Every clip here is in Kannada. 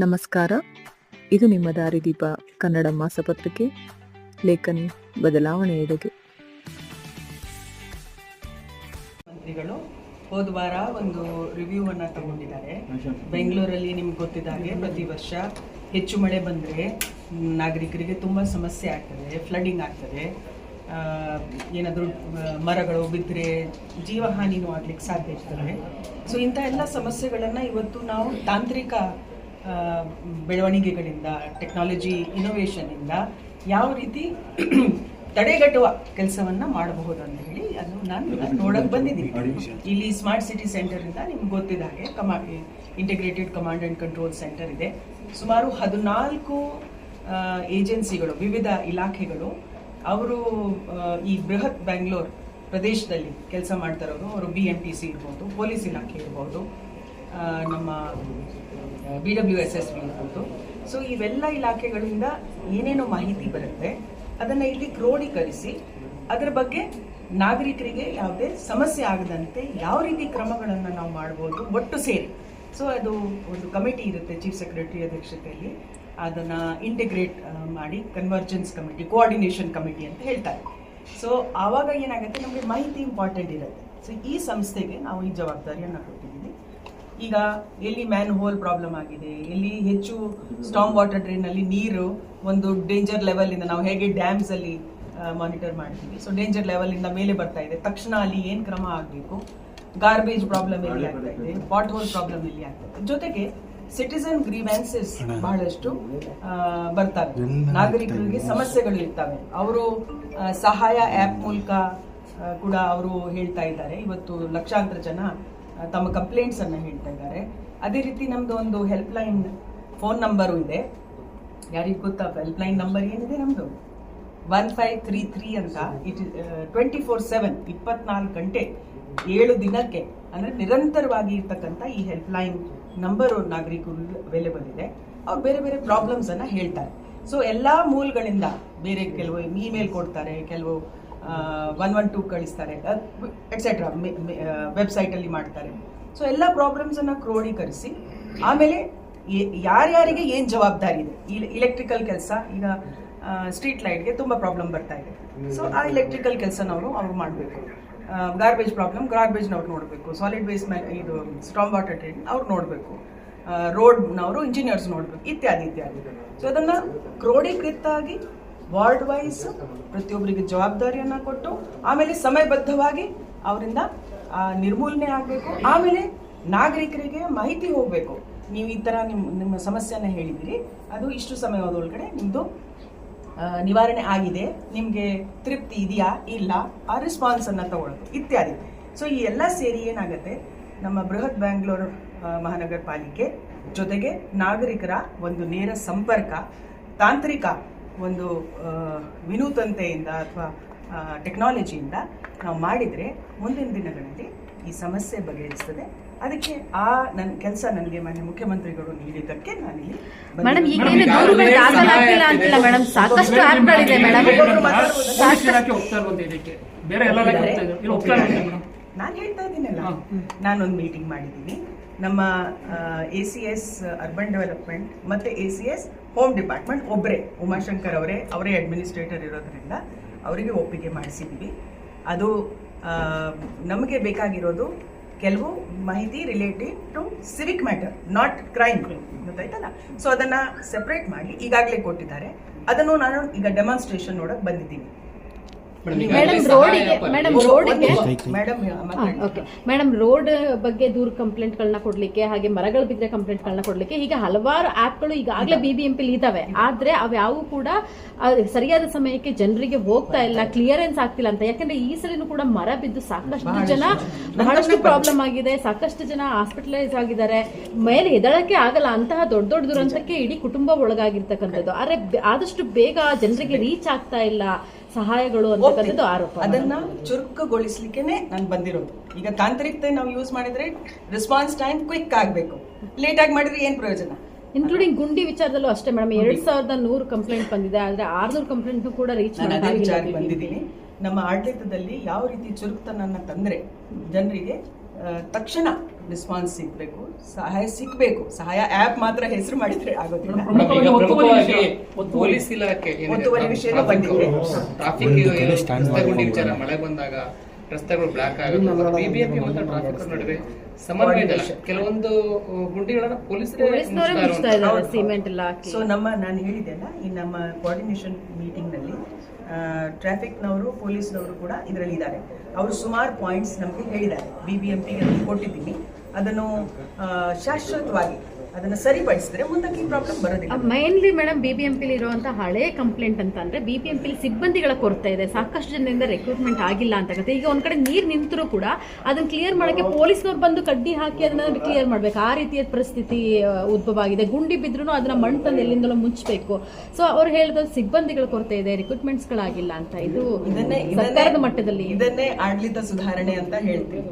ನಮಸ್ಕಾರ. ಇದು ನಿಮ್ಮ ದಾರಿದೀಪ ಕನ್ನಡ ಮಾಸಪತ್ರಿಕೆ. ಲೇಖನಿ ಬದಲಾವಣೆಯೆಡೆಗೆ. ಮಂತ್ರಿಗಳು ಹೋದ ವಾರ ಒಂದು ರಿವ್ಯೂ ಅನ್ನ ತಗೊಂಡಿದ್ದಾರೆ. ಬೆಂಗಳೂರಲ್ಲಿ ನಿಮ್ಗೆ ಗೊತ್ತಿದ್ದ ಹಾಗೆ ಪ್ರತಿ ವರ್ಷ ಹೆಚ್ಚು ಮಳೆ ಬಂದರೆ ನಾಗರಿಕರಿಗೆ ತುಂಬ ಸಮಸ್ಯೆ ಆಗ್ತದೆ, ಫ್ಲಡ್ಡಿಂಗ್ ಆಗ್ತದೆ. ಏನಾದರೂ ಮರಗಳು ಬಿದ್ದರೆ ಜೀವಹಾನಿನೂ ಆಗ್ಲಿಕ್ಕೆ ಸಾಧ್ಯ ಇರ್ತದೆ. ಸೊ ಇಂಥ ಎಲ್ಲ ಸಮಸ್ಯೆಗಳನ್ನು ಇವತ್ತು ನಾವು ತಾಂತ್ರಿಕ ಬೆಳವಣಿಗೆಗಳಿಂದ, ಟೆಕ್ನಾಲಜಿ ಇನೋವೇಷನಿಂದ ಯಾವ ರೀತಿ ತಡೆಗಟ್ಟುವ ಕೆಲಸವನ್ನು ಮಾಡಬಹುದು ಅಂತ ಹೇಳಿ ಅದು ನಾನು ನೋಡಕ್ಕೆ ಬಂದಿದ್ದೀನಿ. ಇಲ್ಲಿ ಸ್ಮಾರ್ಟ್ ಸಿಟಿ ಸೆಂಟರಿಂದ ನಿಮ್ಗೆ ಗೊತ್ತಿದ್ದ ಹಾಗೆ integrated command and control centre ಇದೆ. ಸುಮಾರು 14 ಏಜೆನ್ಸಿಗಳು, ವಿವಿಧ ಇಲಾಖೆಗಳು ಅವರು ಈ ಬೃಹತ್ ಬ್ಯಾಂಗ್ಳೂರ್ ಪ್ರದೇಶದಲ್ಲಿ ಕೆಲಸ ಮಾಡ್ತಾ ಇರೋದು. ಅವರು BMTC ಇರ್ಬೋದು, ಪೊಲೀಸ್ ಇಲಾಖೆ ಇರ್ಬೋದು, ನಮ್ಮ BWSSB ಇರ್ಬೋದು. ಸೊ ಇವೆಲ್ಲ ಇಲಾಖೆಗಳಿಂದ ಏನೇನೋ ಮಾಹಿತಿ ಬರುತ್ತೆ ಅದನ್ನು ಇಲ್ಲಿ ಕ್ರೋಢೀಕರಿಸಿ ಅದರ ಬಗ್ಗೆ ನಾಗರಿಕರಿಗೆ ಯಾವುದೇ ಸಮಸ್ಯೆ ಆಗದಂತೆ ಯಾವ ರೀತಿ ಕ್ರಮಗಳನ್ನು ನಾವು ಮಾಡ್ಬೋದು ಒಟ್ಟು ಸೇರಿ. ಸೊ ಅದು ಒಂದು ಕಮಿಟಿ ಇರುತ್ತೆ ಚೀಫ್ ಸೆಕ್ರೆಟರಿ ಅಧ್ಯಕ್ಷತೆಯಲ್ಲಿ. ಅದನ್ನು ಇಂಟಿಗ್ರೇಟ್ ಮಾಡಿ ಕನ್ವರ್ಜೆನ್ಸ್ ಕಮಿಟಿ, ಕೋಆರ್ಡಿನೇಷನ್ ಕಮಿಟಿ ಅಂತ ಹೇಳ್ತಾರೆ. ಸೊ ಆವಾಗ ಏನಾಗುತ್ತೆ, ನಮಗೆ ಮಾಹಿತಿ ಇಂಪಾರ್ಟೆಂಟ್ ಇರುತ್ತೆ. ಸೊ ಈ ಸಂಸ್ಥೆಗೆ ನಾವು ಈ ಜವಾಬ್ದಾರಿಯನ್ನು ಕೊಟ್ಟಿದ್ದೀವಿ. ಈಗ ಎಲ್ಲಿ ಮ್ಯಾನ್ ಹೋಲ್ ಪ್ರಾಬ್ಲಮ್ ಆಗಿದೆ, ಎಲ್ಲಿ ಹೆಚ್ಚು ಸ್ಟಾರ್ಮ್ ವಾಟರ್ ಡ್ರೈನಲ್ಲಿ ನೀರು ಒಂದು ಡೇಂಜರ್ ಲೆವೆಲಿಂದ, ನಾವು ಹೇಗೆ ಡ್ಯಾಮ್ಸಲ್ಲಿ ಮಾನಿಟರ್ ಮಾಡ್ತೀವಿ, ಸೊ ಡೇಂಜರ್ ಲೆವೆಲಿಂದ ಮೇಲೆ ಬರ್ತಾ ಇದೆ, ತಕ್ಷಣ ಅಲ್ಲಿ ಏನು ಕ್ರಮ ಆಗಬೇಕು, ಗಾರ್ಬೇಜ್ ಪ್ರಾಬ್ಲಮ್ ಎಲ್ಲಿ ಆಗ್ತಾ ಇದೆ, ಪಾಟ್ ಹೋಲ್ ಪ್ರಾಬ್ಲಮ್ ಎಲ್ಲಿ ಆಗ್ತಾ ಇದೆ, ಜೊತೆಗೆ ಸಿಟಿಸನ್ ಗ್ರೀವ್ಯಾನ್ಸಸ್ ಬಹಳಷ್ಟು ಬರ್ತವೆ. ನಾಗರಿಕರಿಗೆ ಸಮಸ್ಯೆಗಳು ಇರ್ತವೆ. ಅವರು ಸಹಾಯ ಆ್ಯಪ್ ಮೂಲಕ ಕೂಡ ಅವರು ಹೇಳ್ತಾ ಇದ್ದಾರೆ. ಇವತ್ತು ಲಕ್ಷಾಂತರ ಜನ ತಮ್ಮ ಕಂಪ್ಲೇಂಟ್ಸ್ ಅನ್ನು ಹೇಳ್ತಾ ಇದ್ದಾರೆ. ಅದೇ ರೀತಿ ನಮ್ದು ಒಂದು ಹೆಲ್ಪ್ಲೈನ್ ಫೋನ್ ನಂಬರು ಇದೆ. ಯಾರಿಗೆ ಗೊತ್ತಾ ಹೆಲ್ಪ್ಲೈನ್ ನಂಬರ್ ಏನಿದೆ ನಮ್ದು? 1533 ಅಂತ. ಇಟ್ 24/7 24 ಗಂಟೆ 7 ದಿನಕ್ಕೆ ಅಂದರೆ ನಿರಂತರವಾಗಿ ಇರ್ತಕ್ಕಂಥ ಈ ಹೆಲ್ಪ್ಲೈನ್ ನಂಬರು ನಾಗರಿಕರು ಅವೈಲೇಬಲ್ ಇದೆ. ಅವ್ರು ಬೇರೆ ಬೇರೆ ಪ್ರಾಬ್ಲಮ್ಸ್ ಅನ್ನ ಹೇಳ್ತಾರೆ. ಸೊ ಎಲ್ಲ ಮೂಲಗಳಿಂದ ಬೇರೆ ಕೆಲವು ಇಮೇಲ್ ಕೊಡ್ತಾರೆ, ಕೆಲವು 112 ಕಳಿಸ್ತಾರೆ, ಎಟ್ಸೆಟ್ರಾ ವೆಬ್ಸೈಟಲ್ಲಿ ಮಾಡ್ತಾರೆ. ಸೊ ಎಲ್ಲ ಪ್ರಾಬ್ಲಮ್ಸನ್ನು ಕ್ರೋಢೀಕರಿಸಿ ಆಮೇಲೆ ಯಾರ್ಯಾರಿಗೆ ಏನು ಜವಾಬ್ದಾರಿ ಇದೆ. ಇಲೆಕ್ಟ್ರಿಕಲ್ ಕೆಲಸ, ಈಗ ಸ್ಟ್ರೀಟ್ ಲೈಟ್ಗೆ ತುಂಬ ಪ್ರಾಬ್ಲಮ್ ಬರ್ತಾ ಇದೆ. ಸೊ ಆ ಇಲೆಕ್ಟ್ರಿಕಲ್ ಕೆಲಸನವರು ಅವ್ರು ಮಾಡಬೇಕು. ಗಾರ್ಬೇಜ್ ಪ್ರಾಬ್ಲಮ್, ಗಾರ್ಬೇಜ್ನವ್ರು ನೋಡಬೇಕು. ಸಾಲಿಡ್ ವೇಸ್ಟ್ ಇದು ಸ್ಟಾರ್ಮ್ ವಾಟರ್ ಟ್ರೈನ್ ಅವ್ರು ನೋಡಬೇಕು. ರೋಡ್ನವರು ಇಂಜಿನಿಯರ್ಸ್ ನೋಡಬೇಕು, ಇತ್ಯಾದಿ ಇತ್ಯಾದಿ. ಸೊ ಅದನ್ನು ಕ್ರೋಢೀಕೃತವಾಗಿ ವಾರ್ಡ್ ವೈಸ್ ಪ್ರತಿಯೊಬ್ಬರಿಗೆ ಜವಾಬ್ದಾರಿಯನ್ನು ಕೊಟ್ಟು ಆಮೇಲೆ ಸಮಯಬದ್ಧವಾಗಿ ಅವರಿಂದ ನಿರ್ಮೂಲನೆ ಆಗಬೇಕು. ಆಮೇಲೆ ನಾಗರಿಕರಿಗೆ ಮಾಹಿತಿ ಹೋಗಬೇಕು. ನೀವು ಈ ಥರ ನಿಮ್ಮ ಸಮಸ್ಯೆಯನ್ನು ಹೇಳಿದಿರಿ, ಅದು ಇಷ್ಟು ಸಮಯದೊಳಗಡೆ ನಿಮ್ಮದು ನಿವಾರಣೆ ಆಗಿದೆ, ನಿಮಗೆ ತೃಪ್ತಿ ಇದೆಯಾ ಇಲ್ಲ, ಆ ರೆಸ್ಪಾನ್ಸನ್ನು ತಗೊಳ್ಳೋದು ಇತ್ಯಾದಿ. ಸೊ ಈ ಎಲ್ಲ ಸೇರಿ ಏನಾಗುತ್ತೆ, ನಮ್ಮ ಬೃಹತ್ ಬ್ಯಾಂಗ್ಳೂರು ಮಹಾನಗರ ಪಾಲಿಕೆ ಜೊತೆಗೆ ನಾಗರಿಕರ ಒಂದು ನೇರ ಸಂಪರ್ಕ, ತಾಂತ್ರಿಕ ಒಂದು ವಿನೂತನತೆಯಿಂದ ಅಥವಾ ಟೆಕ್ನಾಲಜಿಯಿಂದ ನಾವು ಮಾಡಿದರೆ ಮುಂದಿನ ದಿನಗಳಲ್ಲಿ ಈ ಸಮಸ್ಯೆ ಬಗೆಹರಿಸ್ತದೆ. ಅದಕ್ಕೆ ನನ್ನ ಕೆಲಸ ನನಗೆ ಮಾನ್ಯ ಮುಖ್ಯಮಂತ್ರಿಗಳು ನೀಡಿದ್ದಕ್ಕೆ ನಾನಿಲ್ಲಿ ನಾನು ಹೇಳ್ತಾ ಇದ್ದೀನಲ್ಲ. ನಾನೊಂದು ಮೀಟಿಂಗ್ ಮಾಡಿದ್ದೀನಿ. ನಮ್ಮ ACS ಅರ್ಬನ್ ಡೆವಲಪ್ಮೆಂಟ್ ಮತ್ತು ACS ಹೋಮ್ ಡಿಪಾರ್ಟ್ಮೆಂಟ್ ಒಬ್ಬರೇ, ಉಮಾಶಂಕರ್ ಅವರೇ ಅಡ್ಮಿನಿಸ್ಟ್ರೇಟರ್ ಇರೋದ್ರಿಂದ ಅವರಿಗೆ ಒಪ್ಪಿಗೆ ಮಾಡಿಸಿದ್ದೀವಿ. ಅದು ನಮಗೆ ಬೇಕಾಗಿರೋದು ಕೆಲವು ಮಾಹಿತಿ related to civic matter, not crime, ಗೊತ್ತಾಯ್ತಲ್ಲ. ಸೊ ಅದನ್ನು ಸೆಪ್ರೇಟ್ ಮಾಡಿ ಈಗಾಗಲೇ ಕೊಟ್ಟಿದ್ದಾರೆ. ಅದನ್ನು ನಾನು ಈಗ ಡೆಮಾನ್ಸ್ಟ್ರೇಷನ್ ನೋಡಕ್ಕೆ ಬಂದಿದ್ದೀನಿ. ಮೇಡಮ್, ರೋಡ್ ಬಗ್ಗೆ ದೂರ ಕಂಪ್ಲೇಂಟ್ಗಳನ್ನ ಕೊಡ್ಲಿಕ್ಕೆ, ಹಾಗೆ ಮರಗಳು ಬಿದ್ದರೆ ಕಂಪ್ಲೇಂಟ್ಗಳನ್ನ ಕೊಡ್ಲಿಕ್ಕೆ ಹೀಗೆ ಹಲವಾರು ಆ್ಯಪ್ಗಳು ಈಗಾಗಲೇ BBMP ಇದಾವೆ. ಆದ್ರೆ ಅವ್ಯಾವು ಕೂಡ ಸರಿಯಾದ ಸಮಯಕ್ಕೆ ಜನರಿಗೆ ಹೋಗ್ತಾ ಇಲ್ಲ, ಕ್ಲಿಯರೆನ್ಸ್ ಆಗ್ತಿಲ್ಲ ಅಂತ. ಯಾಕಂದ್ರೆ ಈ ಸಲಿನೂ ಕೂಡ ಮರ ಬಿದ್ದು ಸಾಕಷ್ಟು ಜನ ಬಹಳಷ್ಟು ಪ್ರಾಬ್ಲಮ್ ಆಗಿದೆ, ಸಾಕಷ್ಟು ಜನ ಹಾಸ್ಪಿಟಲೈಸ್ ಆಗಿದ್ದಾರೆ, ಮೇಲೆ ಎದಳಕ್ಕೆ ಆಗಲ್ಲ. ಅಂತಹ ದೊಡ್ಡ ದೊಡ್ಡ ದುರಂತಕ್ಕೆ ಇಡೀ ಕುಟುಂಬ ಒಳಗಾಗಿರ್ತಕ್ಕಂಥದ್ದು. ಆದ್ರೆ ಆದಷ್ಟು ಬೇಗ ಜನರಿಗೆ ರೀಚ್ ಆಗ್ತಾ ಇಲ್ಲ ಸಹಾಯಗಳು ಅಂತಕ್ಕಂಥದ್ದು ಆರೋಪ. ಅದನ್ನ ಚುರುಕುಗೊಳಿಸ್ಲಿಕ್ಕೆ ನಾನು ಬಂದಿರೋದು. ಈಗ ತಾಂತ್ರಿಕತೆ ನಾವು ಯೂಸ್ ಮಾಡಿದ್ರೆ ರೆಸ್ಪಾನ್ಸ್ ಟೈಮ್ ಕ್ವಿಕ್ ಆಗಬೇಕು. ಲೇಟ್ ಆಗಿ ಮಾಡಿದ್ರೆ ಏನ್ ಪ್ರಯೋಜನ? ಇನ್ಕ್ಲೂಡಿಂಗ್ ಗುಂಡಿ ವಿಚಾರದಲ್ಲೂ ಅಷ್ಟೇ ಮೇಡಮ್. 2100 ಕಂಪ್ಲೇಂಟ್ ಬಂದಿದೆ, ಆದ್ರೆ 600 ಕಂಪ್ಲೇಂಟ್ ಕೂಡ ರೀಚ್ ಬಂದಿದ್ದೀನಿ. ನಮ್ಮ ಆಡಳಿತದಲ್ಲಿ ಯಾವ ರೀತಿ ಚುರುಕುತನನ್ನ ತಂದ್ರೆ ಜನರಿಗೆ ತಕ್ಷಣ ರೆಸ್ಪಾನ್ಸ್ ಸಿಗಬೇಕು, ಸಹಾಯ ಸಿಗಬೇಕು. ಸಹಾಯ ಆ್ಯಪ್ ಮಾತ್ರ ಹೆಸರು ಮಾಡಿದ್ರೆ ಆಗೋದಿಲ್ಲ. ಈಗ ಪ್ರಮುಖವಾಗಿ ಪೊಲೀಸ್ ಇಲಾಖೆ ಒತ್ತುವರಿ ವಿಷಯನೂ ಬಂದಿದೆ. ಟ್ರಾಫಿಕ್ ರಸ್ತೆಗುಂಡಿ ವಿಚಾರ, ಮಳೆ ಬಂದಾಗ ರಸ್ತೆಗಳು ಬ್ಲಾಕ್ ಆಗೋದು, ಬಿಬಿಎಂಪಿ ಮತ್ತು ಟ್ರಾಫಿಕ್ ನಡುವೆ ಸಮನ್ವಯ ಕೆಲವೊಂದು ಗುಂಡಿಗಳನ್ನ ಪೊಲೀಸ್ನವರೇ ಮುಚ್ತಾ ಇದ್ದಾರೆ, ಸಿಮೆಂಟ್ ಎಲ್ಲ ಹಾಕಿ. ಸೊ ನಾನು ಹೇಳಿದೆ ಅಲ್ಲ, ಈ ನಮ್ಮ ಕೋಆರ್ಡಿನೇಷನ್ ಮೀಟಿಂಗ್ ನಲ್ಲಿ ಟ್ರಾಫಿಕ್ನವರು ಪೊಲೀಸ್ನವರು ಕೂಡ ಇದರಲ್ಲಿ ಇದ್ದಾರೆ. ಅವರು ಸುಮಾರು ಪಾಯಿಂಟ್ಸ್ ನಮಗೆ ಹೇಳಿದ್ದಾರೆ. BBMP ಗೆ ಕೊಟ್ಟಿದ್ದೀನಿ. ಅದನ್ನು ಶಾಶ್ವತವಾಗಿ ಅದನ್ನು ಸರಿಪಡಿಸಿದ್ರೆ ಮುಂದಕ್ಕೆ ಈ ಪ್ರಾಬ್ಲಮ್ ಬರೋದಿಲ್ಲ. ಮೈನ್ಲಿ ಮೇಡಮ್ BBMP ಇರುವಂತಹ ಹಳೆ ಕಂಪ್ಲೇಂಟ್ ಅಂತ ಅಂದ್ರೆ BBMP ಸಿಬ್ಬಂದಿಗಳ ಕೊರತೆ ಇದೆ, ಸಾಕಷ್ಟು ಜನರಿಂದ ರೆಕ್ರೂಟ್ಮೆಂಟ್ ಆಗಿಲ್ಲ ಅಂತ. ಈಗ ಒಂದ್ ಕಡೆ ನೀರ್ ನಿಂತರೂ ಕೂಡ ಅದನ್ನ ಕ್ಲಿಯರ್ ಮಾಡಕ್ಕೆ ಪೊಲೀಸ್ನವ್ರು ಬಂದು ಕಡ್ಡಿ ಹಾಕಿ ಅದನ್ನ ಕ್ಲಿಯರ್ ಮಾಡ್ಬೇಕು, ಆ ರೀತಿಯ ಪರಿಸ್ಥಿತಿ ಉದ್ಭವ ಆಗಿದೆ. ಗುಂಡಿ ಬಿದ್ರೂ ಅದನ್ನ ಮಣ್ಣು ತಂದು ಎಲ್ಲಿಂದಲೂ ಮುಚ್ಚಬೇಕು. ಸೊ ಅವ್ರು ಹೇಳಿದ ಸಿಬ್ಬಂದಿಗಳ ಕೊರತೆ ಇದೆ, ರಿಕ್ರೂಟ್ಮೆಂಟ್ಸ್ ಗಳಾಗಿಲ್ಲ ಅಂತ. ಇದು ಸರ್ಕಾರದ ಮಟ್ಟದಲ್ಲಿ ಇದನ್ನೇ ಆಡಳಿತ ಸುಧಾರಣೆ ಅಂತ ಹೇಳ್ತೀವಿ.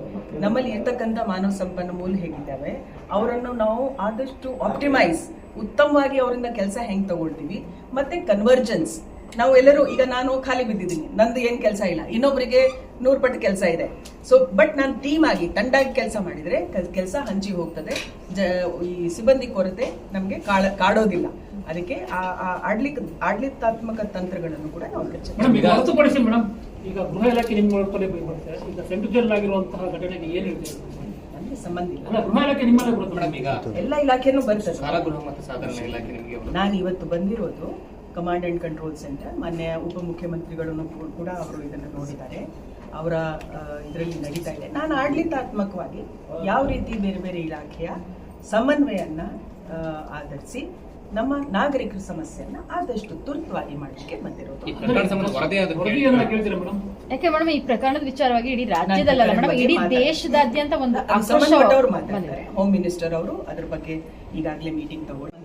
ನಮ್ಮಲ್ಲಿ ಇರ್ತಕ್ಕಂಥ ಮಾನವ ಸಂಪನ್ಮೂಲ ಹೇಗಿದ್ದಾವೆ ಅವರನ್ನು ನಾವು ಆದಷ್ಟು ಆಪ್ಟಿಮೈಸ್, ಉತ್ತಮವಾಗಿ ಅವರಿಂದ ಕೆಲಸ ಹೆಂಗ್ ತಗೊಳ್ತೀವಿ, ಮತ್ತೆ ಕನ್ವರ್ಜೆನ್ಸ್. ನಾವು ಎಲ್ಲರೂ, ಈಗ ನಾನು ಖಾಲಿ ಬಿದ್ದಿದ್ದೀನಿ, ನಂದು ಏನ್ ಕೆಲಸ ಇಲ್ಲ, ಇನ್ನೊಬ್ಬರಿಗೆ 100 ಪಟ್ಟು ಕೆಲಸ ಇದೆ. ಸೊ ಬಟ್ ನಾನು ಟೀಮ್ ಆಗಿ ತಂಡಾಗಿ ಕೆಲಸ ಮಾಡಿದ್ರೆ ಕೆಲಸ ಹಂಚಿ ಹೋಗ್ತದೆ. ಈ ಸಿಬ್ಬಂದಿ ಕೊರತೆ ನಮಗೆ ಕಾಡೋದಿಲ್ಲ. ಅದಕ್ಕೆ ಆಡಳಿತಾತ್ಮಕ ತಂತ್ರಗಳನ್ನು ಕೂಡ ನಾವು ಹೊರತುಪಡಿಸಿ ಮೇಡಮ್, ಈಗ ಗೃಹ ಇಲಾಖೆ ನಿಮ್ಮ ಬರುತ್ತೆ, ಈಗ ಸೆಂಟ್ರಲ್ ಆಗಿರುವಂತಹ ಘಟನೆಗೆ ಏನು ಹೇಳ್ತೀವಿ? ಸಂಬಂಧ ಇಲ್ಲ. ಗೃಹ ಇಲಾಖೆ ನಿಮ್ಮಲ್ಲೇ ಬರುತ್ತೆ ಮೇಡಮ್. ಈಗ ಎಲ್ಲ ಇಲಾಖೆನೂ ಬರ್ತದೆ. ಕಾರಾಗೃಹ ಮತ್ತು ಸಾಧಾರಣ ಇಲಾಖೆ ನಿಮಗೆ ನಾನು ಇವತ್ತು ಬಂದಿರೋದು ಕಮಾಂಡ್ ಅಂಡ್ ಕಂಟ್ರೋಲ್ ಸೆಂಟರ್. ಮಾನ್ಯ ಉಪಮುಖ್ಯಮಂತ್ರಿಗಳನ್ನು ಕೂಡ ಅವರು ಇದನ್ನು ನೋಡಿದ್ದಾರೆ. ಅವರ ಇದರಲ್ಲಿ ನಡೀತಾ ಇದೆ. ನಾನು ಆಡಳಿತಾತ್ಮಕವಾಗಿ ಯಾವ ರೀತಿ ಬೇರೆ ಬೇರೆ ಇಲಾಖೆಯ ಸಮನ್ವಯನ್ನ ಆಧರಿಸಿ ನಮ್ಮ ನಾಗರಿಕರ ಸಮಸ್ಯೆಯನ್ನ ಆದಷ್ಟು ತುರ್ತವಾಗಿ ಮಾಡಲಿಕ್ಕೆ ಬಂದಿರೋದು. ಯಾಕೆ ಮೇಡಮ್, ಈ ಪ್ರಕರಣದ ವಿಚಾರವಾಗಿ ಇಡೀ ರಾಜ್ಯದಲ್ಲ ಮೇಡಮ್, ಇಡೀ ದೇಶದಾದ್ಯಂತ ಒಂದು ಸಂಬಂಧಪಟ್ಟವರು ಮಾತಾಡ್ತಾರೆ. ಹೋಮ್ ಮಿನಿಸ್ಟರ್ ಅವರು ಅದ್ರ ಬಗ್ಗೆ ಈಗಾಗಲೇ ಮೀಟಿಂಗ್ ತಗೊಂಡು